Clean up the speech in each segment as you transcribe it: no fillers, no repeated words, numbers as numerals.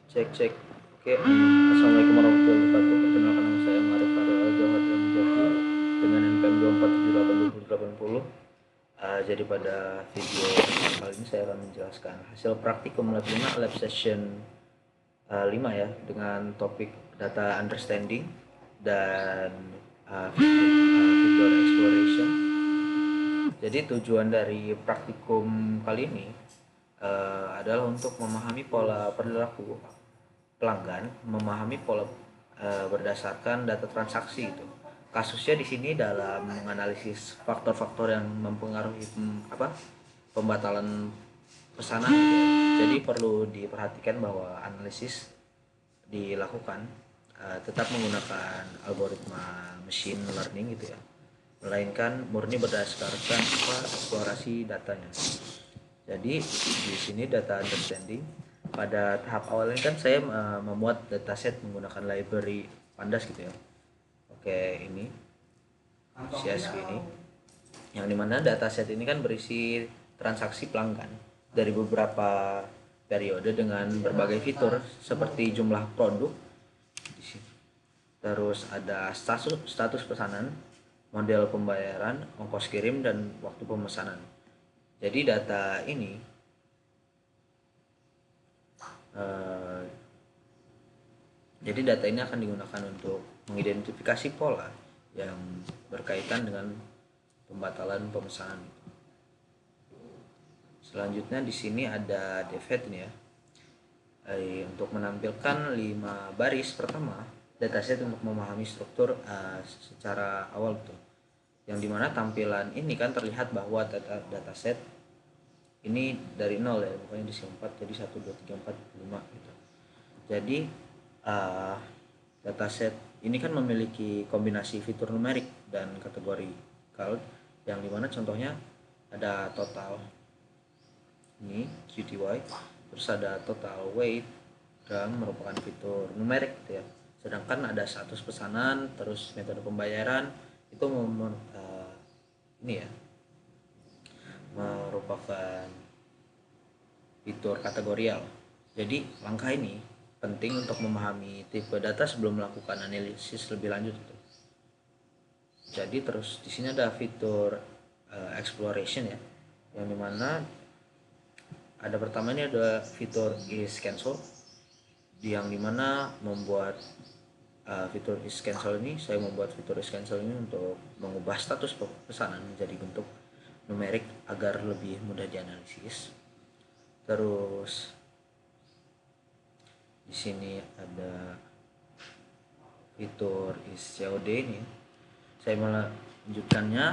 Cek cek. Oke, assalamualaikum warahmatullahi wabarakatuh. Perkenalkan nama saya Marif Farel Al Jawhar Jati dengan NPM 2477880. Jadi pada video kali ini saya akan menjelaskan hasil praktikum lab 5 lab session 5 ya, dengan topik data understanding dan feature exploration. Jadi tujuan dari praktikum kali ini adalah untuk memahami pola perilaku pelanggan, memahami pola berdasarkan data transaksi itu. Kasusnya di sini dalam menganalisis faktor-faktor yang mempengaruhi pembatalan pesanan gitu ya. Jadi perlu diperhatikan bahwa analisis dilakukan tetap menggunakan algoritma machine learning gitu ya, melainkan murni berdasarkan eksplorasi datanya. Jadi di sini data understanding pada tahap awal ini kan saya memuat dataset menggunakan library Pandas gitu ya. Oke, ini CSV ini yang dimana dataset ini kan berisi transaksi pelanggan dari beberapa periode dengan berbagai fitur seperti jumlah produk, terus ada status pesanan, model pembayaran, ongkos kirim, dan waktu pemesanan. Jadi data ini eh, jadi data ini akan digunakan untuk mengidentifikasi pola yang berkaitan dengan pembatalan pemesanan. Selanjutnya di sini ada Devet ini ya. Untuk menampilkan 5 baris pertama dataset untuk memahami struktur secara awal tuh. Yang dimana tampilan ini kan terlihat bahwa dataset ini dari 0 ya, bukannya di 4 jadi 1 2 3 4 5 gitu. Jadi dataset ini kan memiliki kombinasi fitur numerik dan kategori cloud, yang dimana contohnya ada total ini QTY, terus ada total weight dan merupakan fitur numerik gitu ya. Sedangkan ada status pesanan, terus metode pembayaran itu ini ya merupakan fitur kategorial. Jadi langkah ini penting untuk memahami tipe data sebelum melakukan analisis lebih lanjut gitu. Jadi terus di sini ada fitur exploration ya, yang dimana ada pertama ini ada fitur is cancel, yang dimana membuat fitur is cancel ini, saya membuat fitur is cancel ini untuk mengubah status pesanan menjadi bentuk numerik agar lebih mudah dianalisis. Terus di sini ada fitur is COD ini, saya melanjutkannya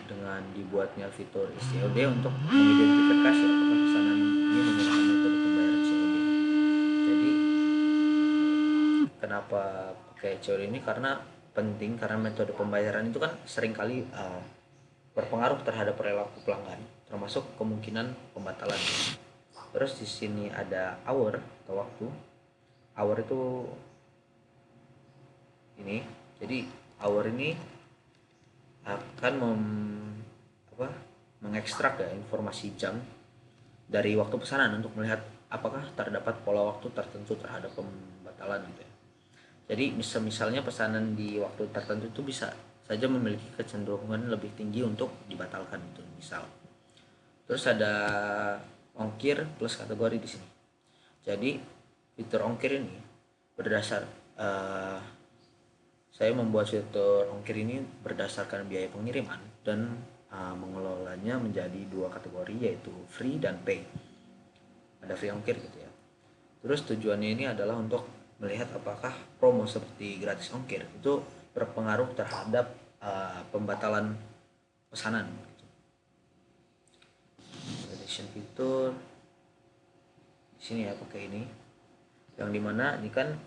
dengan dibuatnya fitur is COD untuk mengidentifikasi apakah pesanan ini menggunakan metode pembayaran COD. Jadi kenapa pakai COD ini, karena penting karena metode pembayaran itu kan seringkali berpengaruh terhadap perilaku pelanggan, termasuk kemungkinan pembatalan. Terus di sini ada hour atau waktu. Hour itu ini, jadi hour ini akan mengekstrak ya informasi jam dari waktu pesanan untuk melihat apakah terdapat pola waktu tertentu terhadap pembatalan gitu ya. Jadi misalnya pesanan di waktu tertentu itu bisa saja memiliki kecenderungan lebih tinggi untuk dibatalkan itu misal. Terus ada ongkir plus kategori di sini. Jadi fitur ongkir ini berdasar saya membuat fitur ongkir ini berdasarkan biaya pengiriman dan mengelolanya menjadi 2 kategori, yaitu free dan pay. Ada free ongkir gitu ya. Terus tujuannya ini adalah untuk melihat apakah promo seperti gratis ongkir itu berpengaruh terhadap pembatalan pesanan gitu. Validation fitur di sini ya, pakai ini, yang dimana ini kan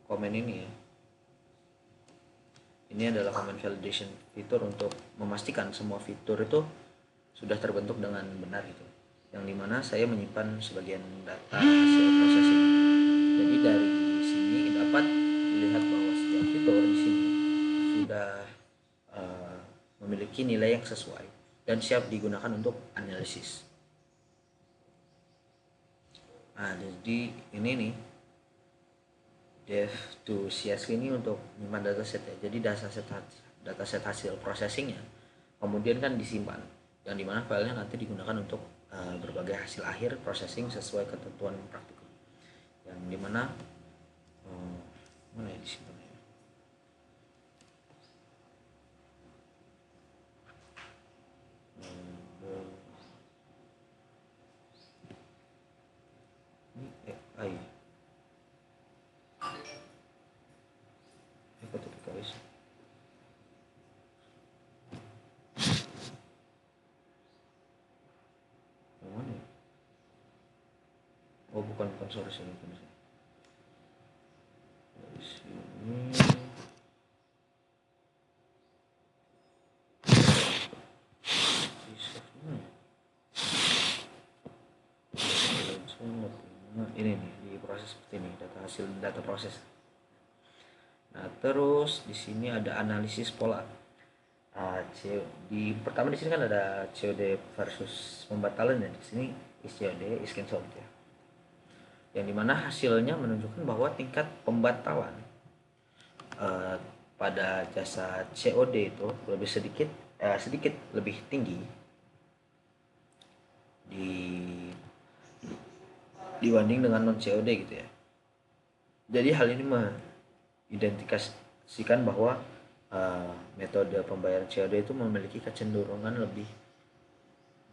komen ini ya, ini adalah comment validation fitur untuk memastikan semua fitur itu sudah terbentuk dengan benar gitu, yang dimana saya menyimpan sebagian data hasil processing. Jadi dari sini dapat dilihat bahwa setiap fitur di sini sudah memiliki nilai yang sesuai, dan siap digunakan untuk analisis. Nah, jadi ini nih dev to CSV ini untuk menyimpan dataset ya. Jadi dataset hasil processingnya kemudian kan disimpan, yang dimana filenya nanti digunakan untuk berbagai hasil akhir processing sesuai ketentuan praktikum, yang dimana mana ya disimpan ya. Ini AI ketika guys. Mana ya? Oh bukan sorry dari sini. Ini nih di proses seperti ini, data proses. Nah terus di sini ada analisis pola. Pertama di sini kan ada COD versus pembatalan ya. Di sini is COD is cancelled ya. Yang dimana hasilnya menunjukkan bahwa tingkat pembatalan pada jasa COD itu lebih sedikit lebih tinggi dibanding dengan non COD gitu ya. Jadi hal ini mengidentifikasikan bahwa metode pembayaran COD itu memiliki kecenderungan lebih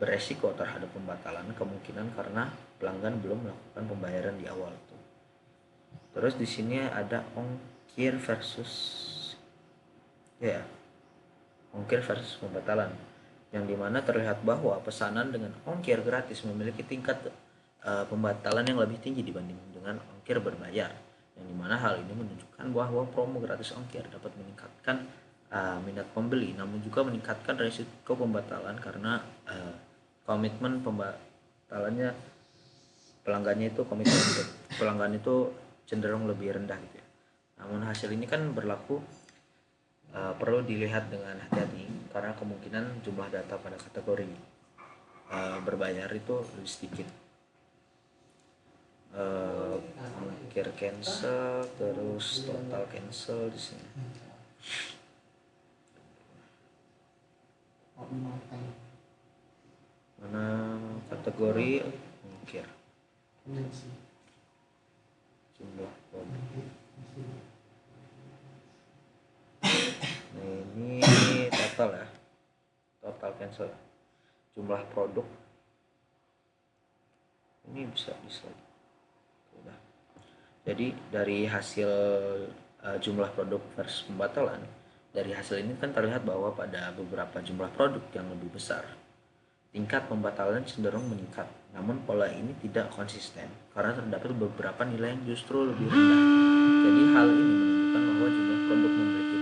beresiko terhadap pembatalan kemungkinan karena pelanggan belum melakukan pembayaran di awal itu. Terus di sini ada ongkir versus pembatalan, yang dimana terlihat bahwa pesanan dengan ongkir gratis memiliki tingkat pembatalan yang lebih tinggi dibanding dengan ongkir berbayar, yang dimana hal ini menunjukkan bahwa promo gratis ongkir dapat meningkatkan minat pembeli, namun juga meningkatkan risiko pembatalan karena komitmen pembatalannya pelanggan itu cenderung lebih rendah gitu ya. Namun hasil ini kan perlu dilihat dengan hati-hati karena kemungkinan jumlah data pada kategori berbayar itu lebih sedikit. Ongkir cancel, terus total cancel di sini. Mana kategori ongkir? Jumlah produk. Nah ini total ya, total cancel. Jumlah produk ini bisa. Udah. Jadi dari hasil jumlah produk versus pembatalan, dari hasil ini kan terlihat bahwa pada beberapa jumlah produk yang lebih besar tingkat pembatalan cenderung meningkat, namun pola ini tidak konsisten karena terdapat beberapa nilai yang justru lebih rendah. Jadi hal ini menunjukkan bahwa jumlah produk memiliki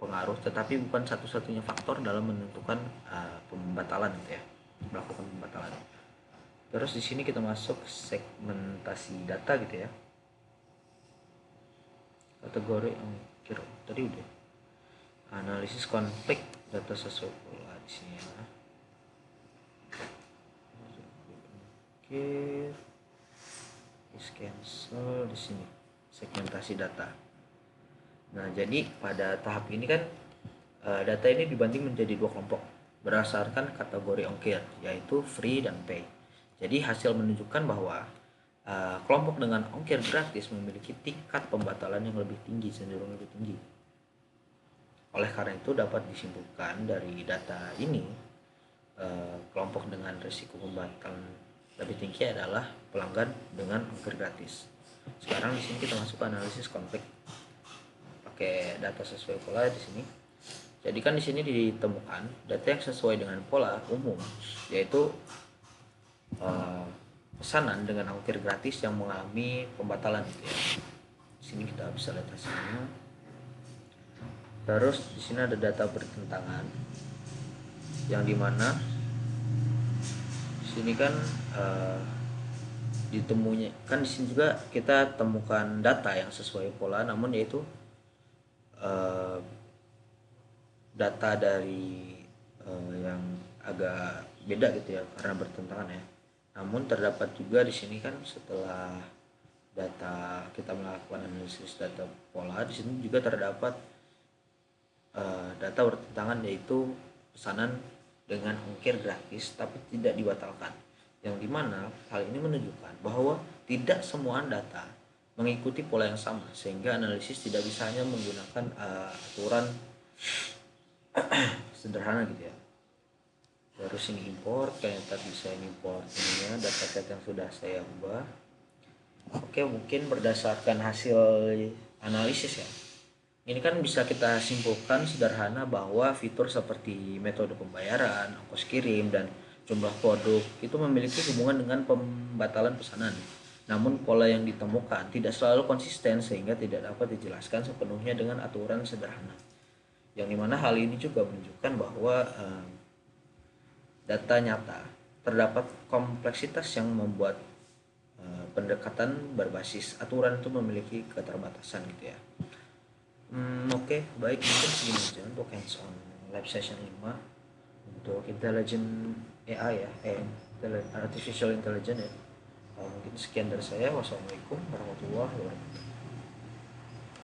pengaruh tetapi bukan satu-satunya faktor dalam menentukan pembatalan gitu ya, melakukan pembatalan. Terus di sini kita masuk segmentasi data gitu ya. Kategori ongkir tadi udah. Analisis konflik data sesuai pola di sini ya. Ongkir is cancel di sini. Segmentasi data. Nah, jadi pada tahap ini kan data ini dibanding menjadi dua kelompok berdasarkan kategori ongkir, yaitu free dan pay. Jadi hasil menunjukkan bahwa kelompok dengan ongkir gratis memiliki tingkat pembatalan yang lebih tinggi, cenderung lebih tinggi. Oleh karena itu dapat disimpulkan dari data ini kelompok dengan risiko pembatalan lebih tinggi adalah pelanggan dengan ongkir gratis. Sekarang di sini kita masuk ke analisis konflik pakai data sesuai pola di sini. Jadi kan di sini ditemukan data yang sesuai dengan pola umum, yaitu pesanan dengan ongkir gratis yang mengalami pembatalan gitu ya. Di sini kita bisa lihat hasilnya. Terus di sini ada data bertentangan, yang dimana di sini kan ditemunya kan di sini juga kita temukan data yang sesuai pola, namun yaitu data dari yang agak beda gitu ya karena bertentangan ya. Namun terdapat juga di sini kan setelah data kita melakukan analisis data pola, di sini juga terdapat data bertentangan, yaitu pesanan dengan ongkir gratis tapi tidak dibatalkan, yang dimana hal ini menunjukkan bahwa tidak semua data mengikuti pola yang sama, sehingga analisis tidak bisa hanya menggunakan aturan sederhana gitu ya. Terus ini import, ternyata bisa ini import ininya dataset yang sudah saya ubah. Oke, mungkin berdasarkan hasil analisis ya, ini kan bisa kita simpulkan sederhana bahwa fitur seperti metode pembayaran, ongkos kirim, dan jumlah produk itu memiliki hubungan dengan pembatalan pesanan. Namun pola yang ditemukan tidak selalu konsisten sehingga tidak dapat dijelaskan sepenuhnya dengan aturan sederhana. Yang dimana hal ini juga menunjukkan bahwa data nyata terdapat kompleksitas yang membuat pendekatan berbasis aturan itu memiliki keterbatasan gitu ya. Oke, baik, mungkin segini aja untuk hands on live session 5 untuk intelligent AI ya, artificial intelligence ya. Mungkin sekian dari saya. Wassalamualaikum warahmatullahi wabarakatuh.